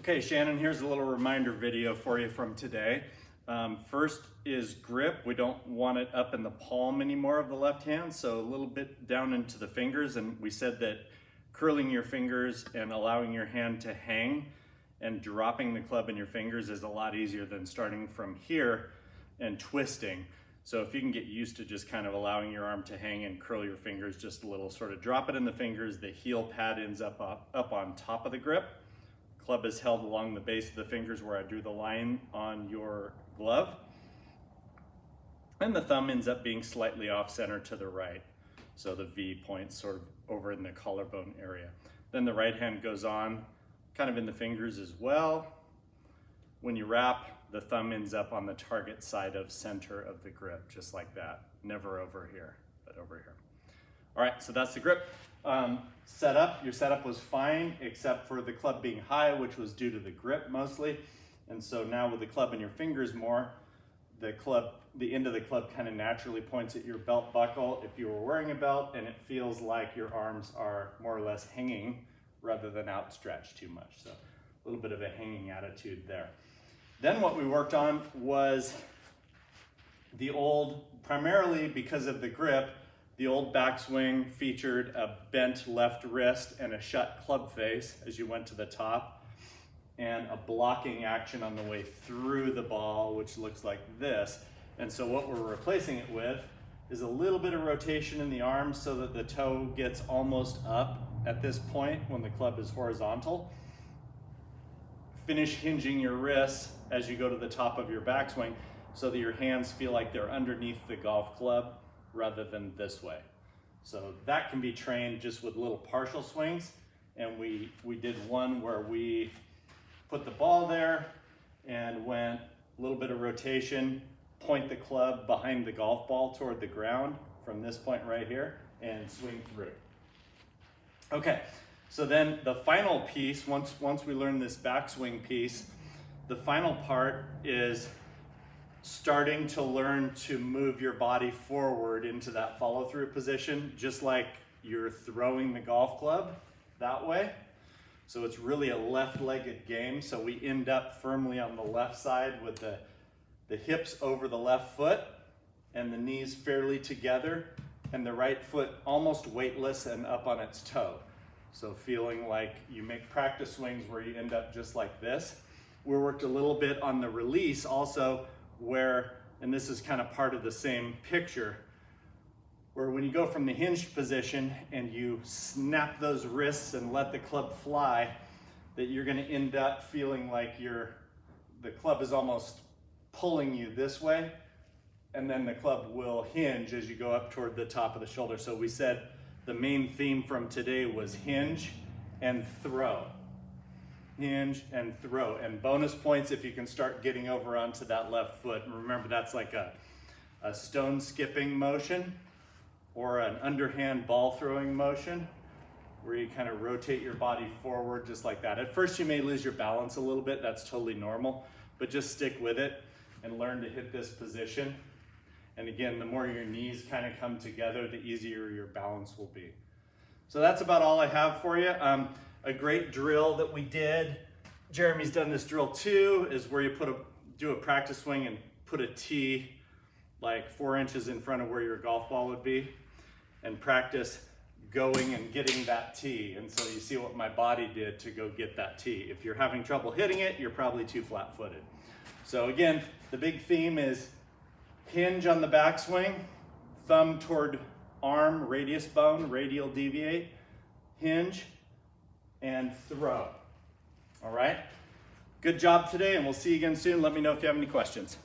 Okay, Shannon, here's a little reminder video for you from today. First is grip. We don't want it up in the palm anymore of the left hand, so a little bit down into the fingers. And we said that curling your fingers and allowing your hand to hang and dropping the club in your fingers is a lot easier than starting from here and twisting. So if you can get used to just kind of allowing your arm to hang and curl your fingers just a little, sort of drop it in the fingers, the heel pad ends up on top of the grip. Club is held along the base of the fingers where I drew the line on your glove. And the thumb ends up being slightly off center to the right. So the V points sort of over in the collarbone area. Then the right hand goes on kind of in the fingers as well. When you wrap, the thumb ends up on the target side of center of the grip, just like that. Never over here, but over here. All right, so that's the grip. Setup, your setup was fine except for the club being high, which was due to the grip mostly. And so now with the club in your fingers more, the end of the club kind of naturally points at your belt buckle if you were wearing a belt, and it feels like your arms are more or less hanging rather than outstretched too much. So a little bit of a hanging attitude there. Then what we worked on was the old, primarily because of the grip, the old backswing featured a bent left wrist and a shut club face as you went to the top, and a blocking action on the way through the ball, which looks like this. And so what we're replacing it with is a little bit of rotation in the arms so that the toe gets almost up at this point when the club is horizontal. Finish hinging your wrists as you go to the top of your backswing so that your hands feel like they're underneath the golf club rather than this way. So that can be trained just with little partial swings. And we did one where we put the ball there and went a little bit of rotation, point the club behind the golf ball toward the ground from this point right here, and swing through. Okay, so then the final piece, once we learn this backswing piece, the final part is starting to learn to move your body forward into that follow-through position, just like you're throwing the golf club that way. So it's really a left-legged game. So we end up firmly on the left side with the hips over the left foot and the knees fairly together, and the right foot almost weightless and up on its toe. So feeling like you make practice swings where you end up just like this. We worked a little bit on the release also, where, and this is kind of part of the same picture, where when you go from the hinged position and you snap those wrists and let the club fly, that you're going to end up feeling like the club is almost pulling you this way, and then the club will hinge as you go up toward the top of the shoulder. So we said the main theme from today was hinge and throw. Hinge and throw. And bonus points if you can start getting over onto that left foot. And remember, that's like a stone skipping motion or an underhand ball throwing motion where you kind of rotate your body forward just like that. At first you may lose your balance a little bit. That's totally normal, but just stick with it and learn to hit this position. And again, the more your knees kind of come together, the easier your balance will be. So that's about all I have for you. A great drill that we did, Jeremy's done this drill too, is where you do a practice swing and put a tee like 4 inches in front of where your golf ball would be, and practice going and getting that tee. And so you see what my body did to go get that tee. If you're having trouble hitting it, you're probably too flat-footed. So again, the big theme is hinge on the backswing, thumb toward arm, radius bone, radial deviate, hinge, and throw. All right? Good job today, and we'll see you again soon. Let me know if you have any questions.